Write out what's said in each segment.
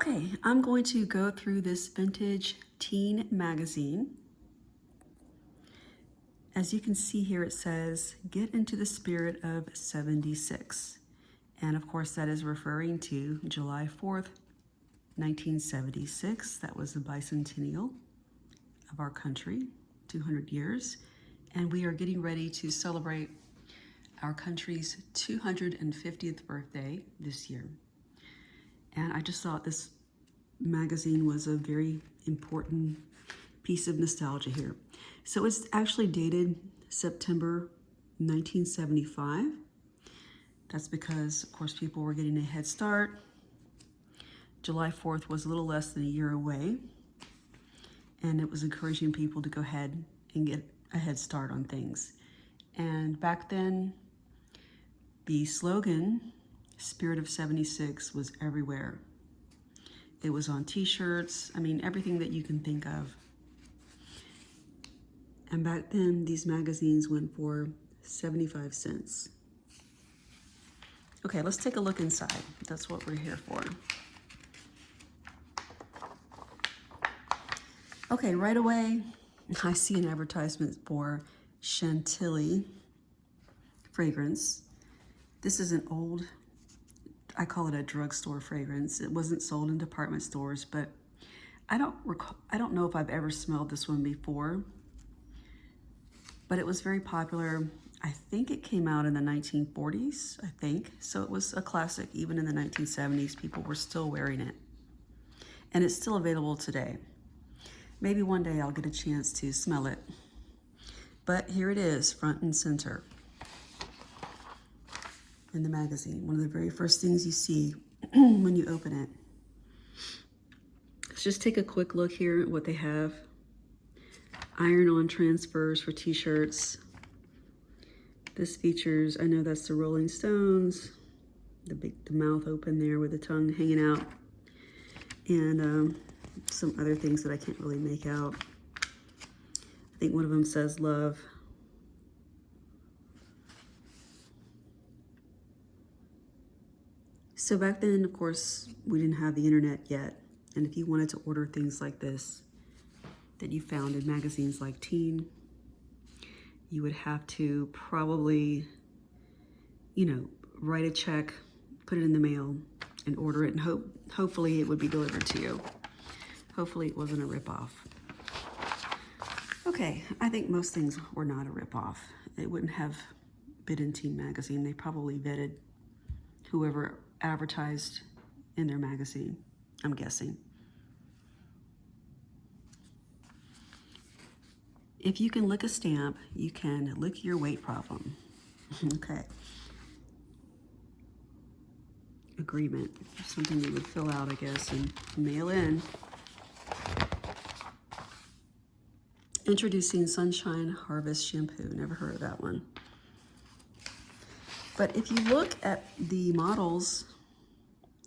Okay, I'm going to go through this vintage teen magazine. As you can see here, it says, "Get into the spirit of 76." And of course, that is referring to July 4th, 1976. That was the bicentennial of our country, 200 years. And we are getting ready to celebrate our country's 250th birthday this year. And I just thought this magazine was a very important piece of nostalgia here. So it's actually dated September 1975. That's because, of course, people were getting a head start. July 4th was a little less than a year away, and it was encouraging people to go ahead and get a head start on things. And back then, the slogan, "Spirit of 76, was everywhere. It was on t-shirts, everything that you can think of. And back then, these magazines went for 75 cents. Okay, let's take a look inside. That's what we're here for. Okay, right away, I see an advertisement for Chantilly fragrance. This is an old, I call it a drugstore fragrance. It wasn't sold in department stores, but I don't know if I've ever smelled this one before, but it was very popular. I think it came out in the 1940s, So it was a classic. Even in the 1970s, people were still wearing it. And it's still available today. Maybe one day I'll get a chance to smell it. But here it is, front and center in the magazine. One of the very first things you see when you open it. Let's just take a quick look here at what they have. Iron-on transfers for t-shirts. This features, I know that's the Rolling Stones, the mouth open there with the tongue hanging out, and some other things that I can't really make out. I think one of them says love. So back then, of course, we didn't have the internet yet. And if you wanted to order things like this that you found in magazines like Teen, you would have to probably, write a check, put it in the mail, and order it, and hopefully it would be delivered to you. Hopefully it wasn't a ripoff. Okay, I think most things were not a ripoff. It wouldn't have been in Teen magazine. They probably vetted whoever advertised in their magazine, I'm guessing. If you can lick a stamp, you can lick your weight problem. Okay. Agreement, something you would fill out, I guess, and mail in. Introducing Sunshine Harvest Shampoo. Never heard of that one. But if you look at the models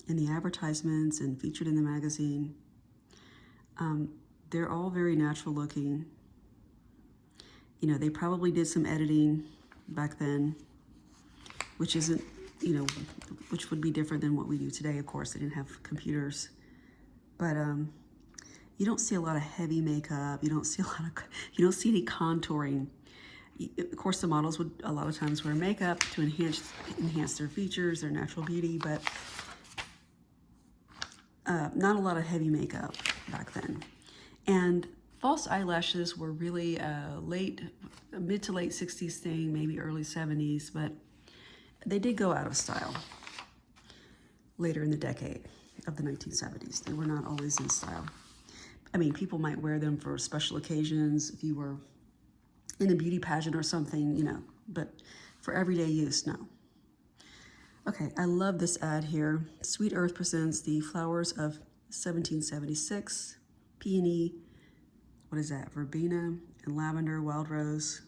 in the advertisements and featured in the magazine, they're all very natural looking. They probably did some editing back then, which isn't, which would be different than what we do today. Of course, they didn't have computers, but you don't see a lot of heavy makeup. You don't see any contouring. Of course, the models would a lot of times wear makeup to enhance their features, their natural beauty, but not a lot of heavy makeup back then. And false eyelashes were really a mid to late 60s thing, maybe early 70s, but they did go out of style later in the decade of the 1970s. They were not always in style. People might wear them for special occasions, if you were in a beauty pageant or something, but for everyday use, no. Okay, I love this ad here. Sweet Earth presents the flowers of 1776, peony, what is that? Verbena and lavender, wild rose,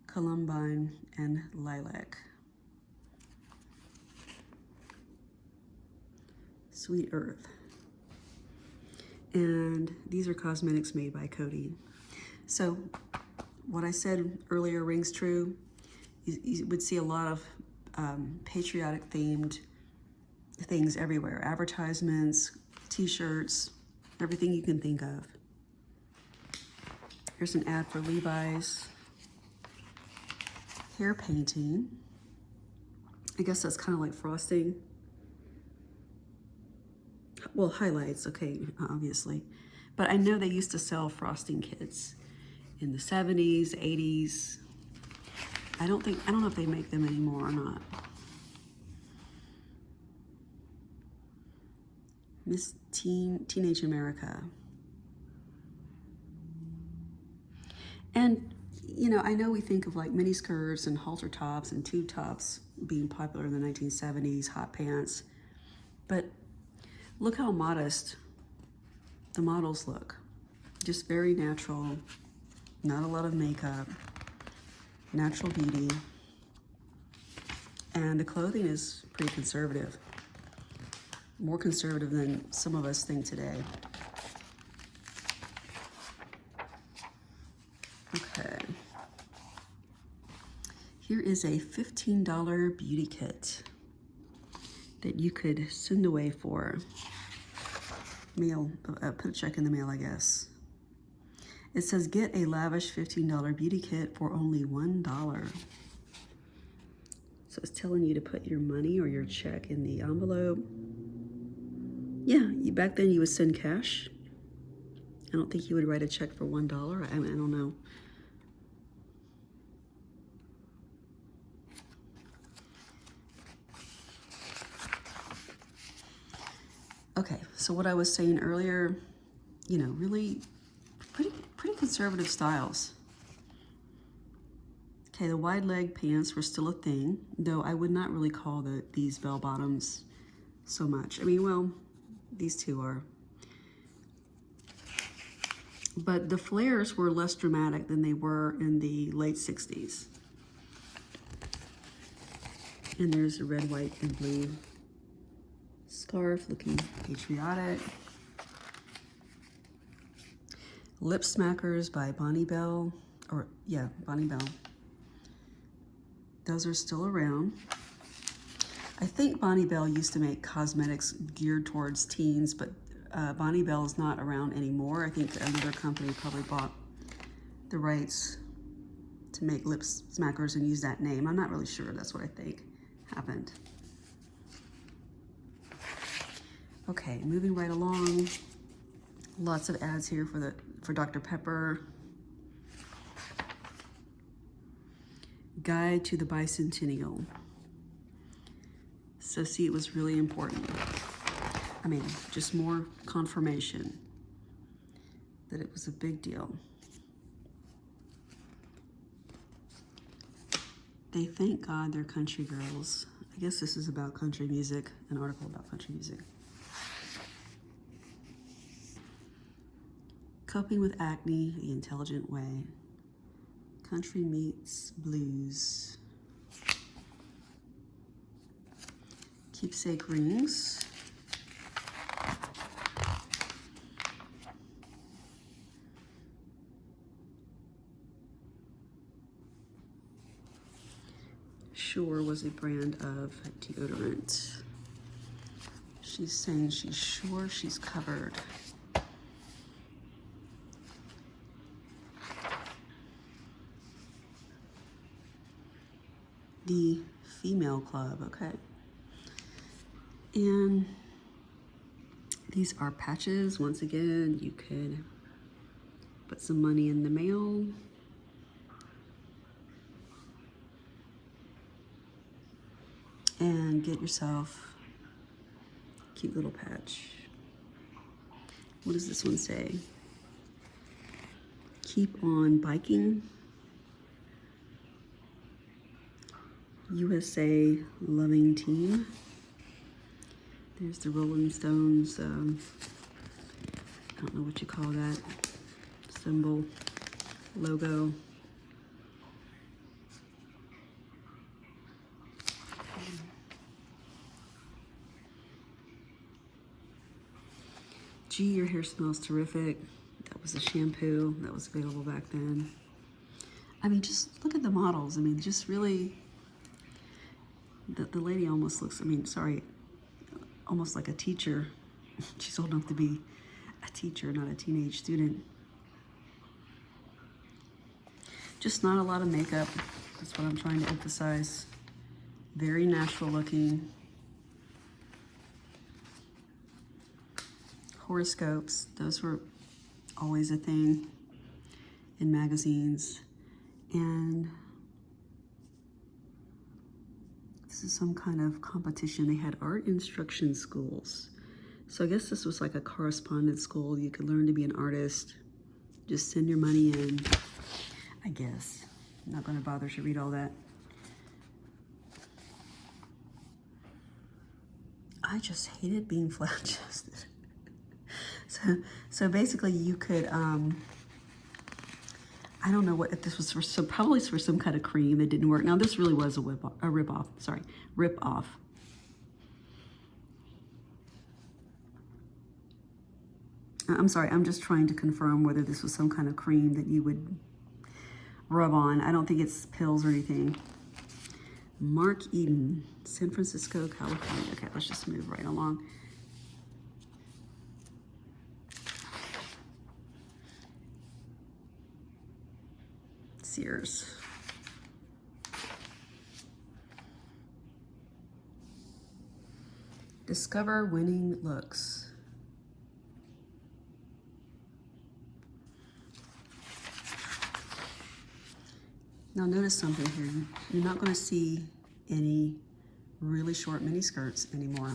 columbine, and lilac. Sweet Earth. And these are cosmetics made by Coty. So what I said earlier rings true. You would see a lot of patriotic themed things everywhere. Advertisements, t-shirts, everything you can think of. Here's an ad for Levi's. Hair painting. I guess that's kind of like frosting. Well, highlights, okay, obviously. But I know they used to sell frosting kits in the 70s, 80s. I don't know if they make them anymore or not. Miss Teenage America. And, you know, I know we think of like mini skirts and halter tops and tube tops being popular in the 1970s, hot pants. But look how modest the models look. Just very natural, not a lot of makeup, natural beauty. And the clothing is pretty conservative. More conservative than some of us think today. Okay. Here is a $15 beauty kit that you could send away for mail, put a check in the mail, I guess. It says, get a lavish $15 beauty kit for only $1. So it's telling you to put your money or your check in the envelope. Yeah, back then you would send cash. I don't think you would write a check for $1. I don't know. Okay, so what I was saying earlier, you know, really pretty conservative styles. Okay, the wide leg pants were still a thing, though I would not really call these bell bottoms so much. I mean, well, these two are. But the flares were less dramatic than they were in the late 60s. And there's a red, white, and blue scarf looking patriotic. Lip Smackers by Bonnie Bell, or yeah, Bonnie Bell. Those are still around. I think Bonnie Bell used to make cosmetics geared towards teens, but Bonnie Bell is not around anymore. I think another company probably bought the rights to make lip smackers and use that name. I'm not really sure. That's what I think happened. Okay, moving right along. Lots of ads here for Dr. Pepper. Guide to the Bicentennial. So see, it was really important. I mean, just more confirmation that it was a big deal. They thank God they're country girls. I guess this is about country music, an article about country music. Coping with acne the intelligent way. Country meets blues. Keepsake rings. Sure was a brand of deodorant. She's saying she's sure she's covered. The Female Club, okay. And these are patches. Once again, you could put some money in the mail. And get yourself a cute little patch. What does this one say? Keep on biking. USA loving team. There's the Rolling Stones, I don't know what you call that, symbol, logo. Gee, your hair smells terrific. That was a shampoo that was available back then. I mean, just look at the models. I mean, just really, the lady almost looks, I mean, sorry, almost like a teacher She's old enough to be a teacher, not a teenage student. Just not a lot of makeup. That's what I'm trying to emphasize. Very natural looking. Horoscopes, those were always a thing in magazines. And this is some kind of competition. They had art instruction schools. So I guess this was like a correspondence school. You could learn to be an artist. Just send your money in, I guess. I'm not going to bother to read all that. I just hated being flat-chested. So basically you could, I don't know what, if this was for some, probably for some kind of cream that didn't work. Now this really was a rip-off. I'm sorry, I'm just trying to confirm whether this was some kind of cream that you would rub on. I don't think it's pills or anything. Mark Eden, San Francisco, California. Okay, let's just move right along. Sears. Discover winning looks. Now notice something here. You're not going to see any really short mini skirts anymore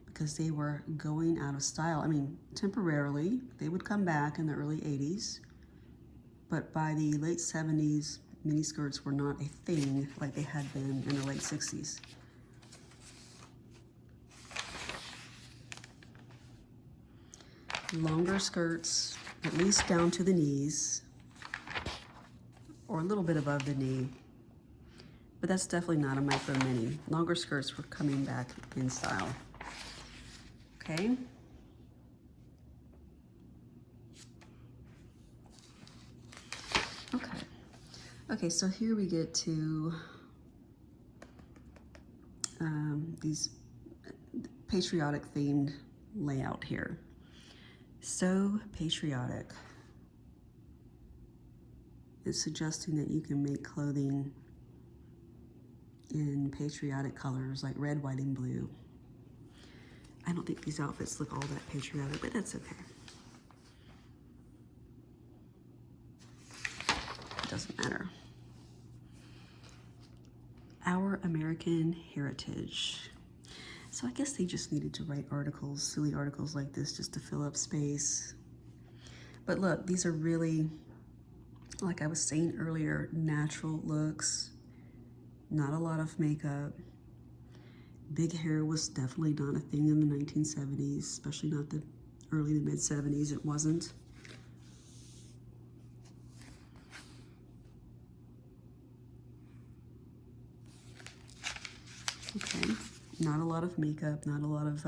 because they were going out of style. I mean, temporarily, they would come back in the early 80s, but by the late 70s, mini skirts were not a thing like they had been in the late 60s. Longer skirts, at least down to the knees, or a little bit above the knee, but that's definitely not a micro mini. Longer skirts were coming back in style. Okay. Okay, so here we get to these patriotic themed layout here. So patriotic. It's suggesting that you can make clothing in patriotic colors like red, white, and blue. I don't think these outfits look all that patriotic, but that's okay. It doesn't matter. Our American heritage. So I guess they just needed to write articles, silly articles like this, just to fill up space. But look, these are really, like I was saying earlier, natural looks, not a lot of makeup. Big hair was definitely not a thing in the 1970s, especially not the early to mid 70s, it wasn't. Okay, not a lot of makeup, not a lot of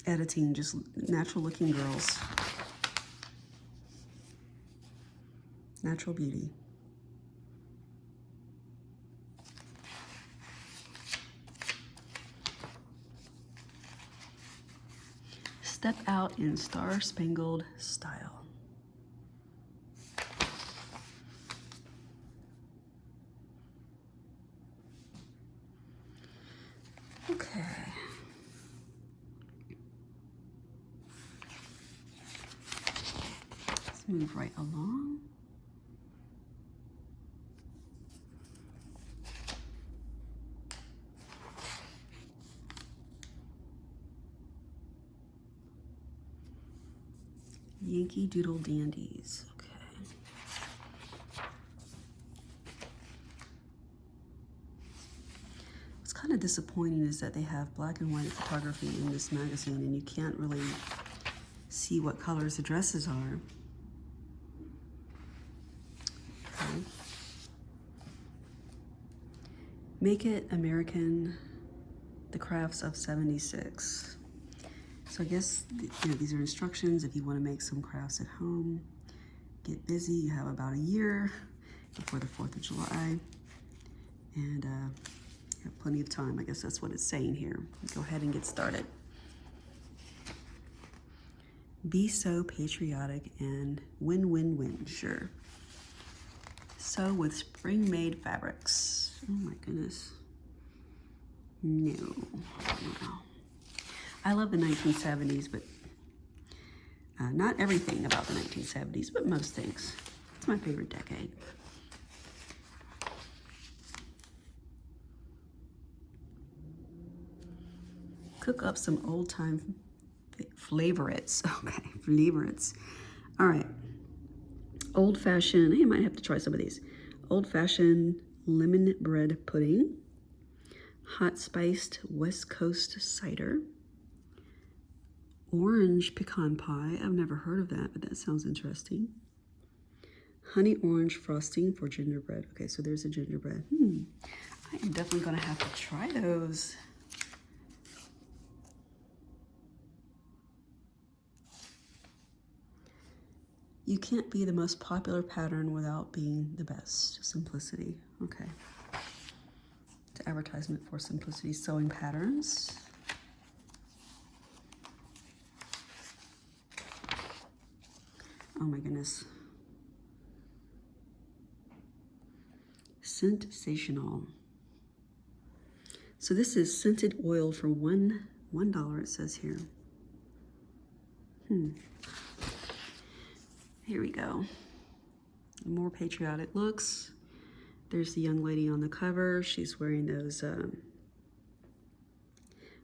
editing, just natural looking girls. Natural beauty. Step out in star-spangled style. Okay. Let's move right along. Yankee Doodle Dandies. Okay. What's kind of disappointing is that they have black and white photography in this magazine and you can't really see what colors the dresses are. Okay. Make It American, the Crafts of 76. So I guess, you know, these are instructions if you want to make some crafts at home. Get busy, you have about a year before the 4th of July. And Got plenty of time. I guess that's what it's saying here. Go ahead and get started. Be so patriotic and win, win, win. Sure. Sew with spring-made fabrics. Oh my goodness. No. Wow. I love the 1970s, but not everything about the 1970s, but most things. It's my favorite decade. Cook up some old-time flavorites. Okay, flavorites. All right. Old-fashioned, I might have to try some of these. Old-fashioned lemon bread pudding. Hot spiced West Coast cider. Orange pecan pie. I've never heard of that, but that sounds interesting. Honey orange frosting for gingerbread. Okay, so there's a gingerbread. I am definitely going to have to try those. You can't be the most popular pattern without being the best. Simplicity. Okay. It's an advertisement for Simplicity Sewing Patterns. Oh my goodness. Sensational. So this is scented oil for $1, it says here. Here we go. More patriotic looks. There's the young lady on the cover. She's wearing those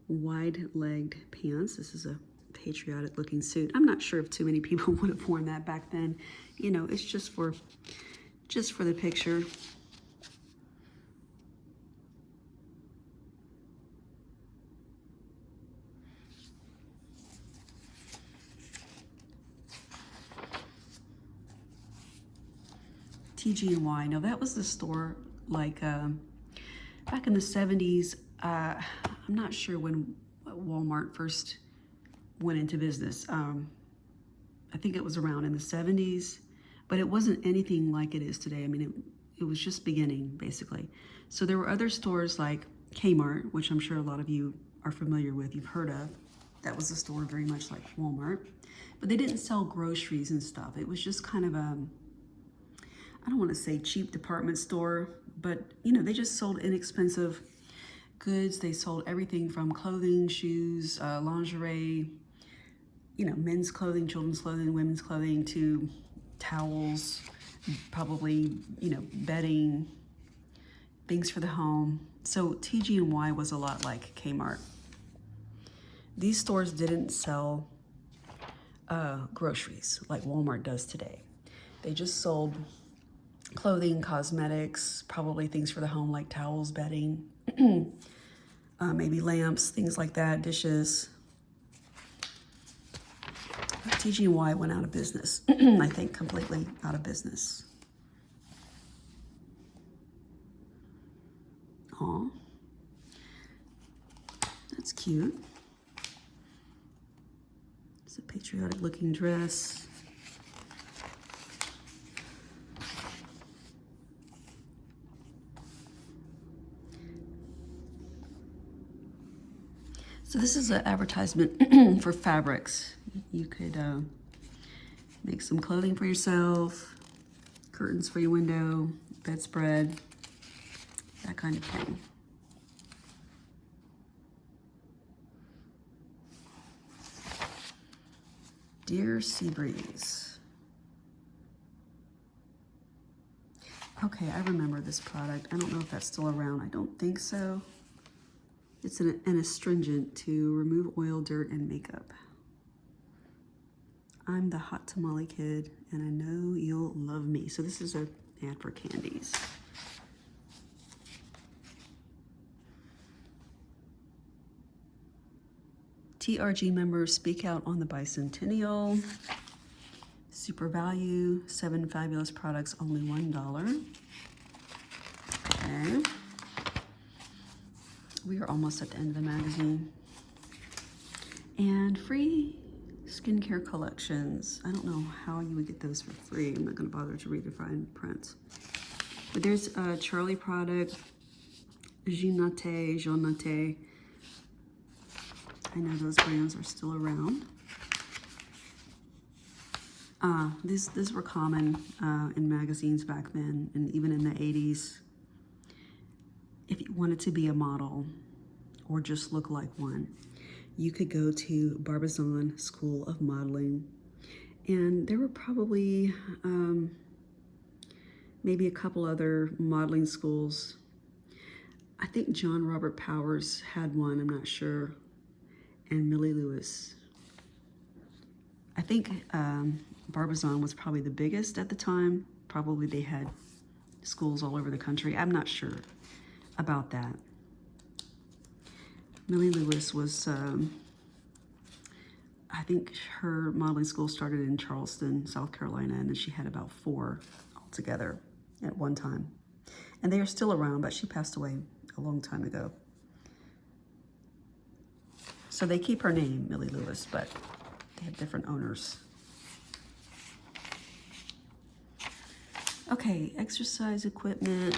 wide-legged pants. This is a patriotic looking suit. I'm not sure if too many people would have worn that back then. You know, it's just for the picture. TG&Y. Now that was the store like back in the 70s. I'm not sure when Walmart first went into business. I think it was around in the 70s, but it wasn't anything like it is today. I mean, it was just beginning, basically. So there were other stores like Kmart, which I'm sure a lot of you are familiar with, you've heard of. That was a store very much like Walmart, but they didn't sell groceries and stuff. It was just kind of a, I don't want to say cheap department store, but you know, they just sold inexpensive goods. They sold everything from clothing, shoes, lingerie, you know, men's clothing, children's clothing, women's clothing, to towels, probably, you know, bedding, things for the home. So TG&Y was a lot like Kmart. These stores didn't sell groceries like Walmart does today. They just sold clothing, cosmetics, probably things for the home like towels, bedding, maybe lamps, things like that, dishes. TG&Y went out of business. I think completely out of business. Aw, that's cute. It's a patriotic looking dress. So this is an advertisement for fabrics. You could make some clothing for yourself, curtains for your window, bedspread, that kind of thing. Dear Seabreeze. Okay, I remember this product. I don't know if that's still around. I don't think so. It's an astringent to remove oil, dirt, and makeup. I'm the hot tamale kid, and I know you'll love me. So this is an ad for candies. TRG members speak out on the Bicentennial. Super value, 7 fabulous products, only $1. Okay. We are almost at the end of the magazine. And free skincare collections. I don't know how you would get those for free. I'm not going to bother to read the fine print. But there's a Charlie product, Jeanette. I know those brands are still around. These were common in magazines back then, and even in the 80s. If you wanted to be a model or just look like one, you could go to Barbizon School of Modeling. And there were probably maybe a couple other modeling schools. I think John Robert Powers had one, I'm not sure, and Millie Lewis. I think Barbizon was probably the biggest at the time. Probably they had schools all over the country. I'm not sure about that. Millie Lewis was, I think her modeling school started in Charleston, South Carolina, and then she had about 4 altogether at one time. And they are still around, but she passed away a long time ago. So they keep her name, Millie Lewis, but they have different owners. Okay, exercise equipment.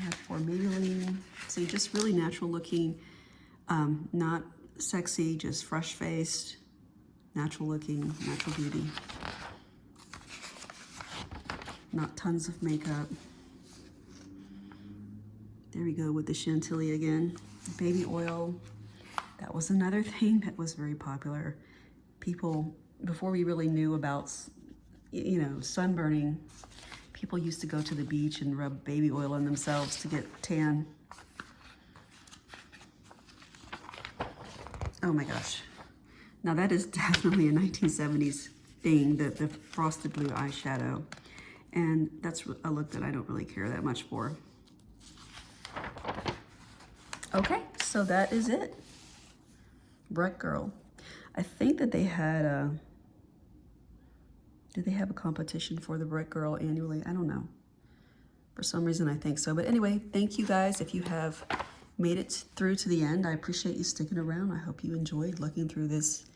Ad for Maybelline. So just really natural looking, not sexy, just fresh faced, natural looking, natural beauty. Not tons of makeup. There we go with the Chantilly again. Baby oil. That was another thing that was very popular. People, before we really knew about, sunburning, people used to go to the beach and rub baby oil on themselves to get tan. Oh my gosh. Now that is definitely a 1970s thing, the frosted blue eyeshadow. And that's a look that I don't really care that much for. Okay, so that is it. Brett Girl. I think that they had did they have a competition for the Brett Girl annually? I don't know. For some reason, I think so. But anyway, thank you guys. If you have made it through to the end, I appreciate you sticking around. I hope you enjoyed looking through this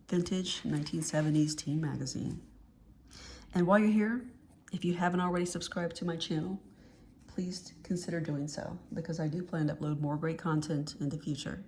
vintage 1970s teen magazine. And while you're here, if you haven't already subscribed to my channel, please consider doing so, because I do plan to upload more great content in the future.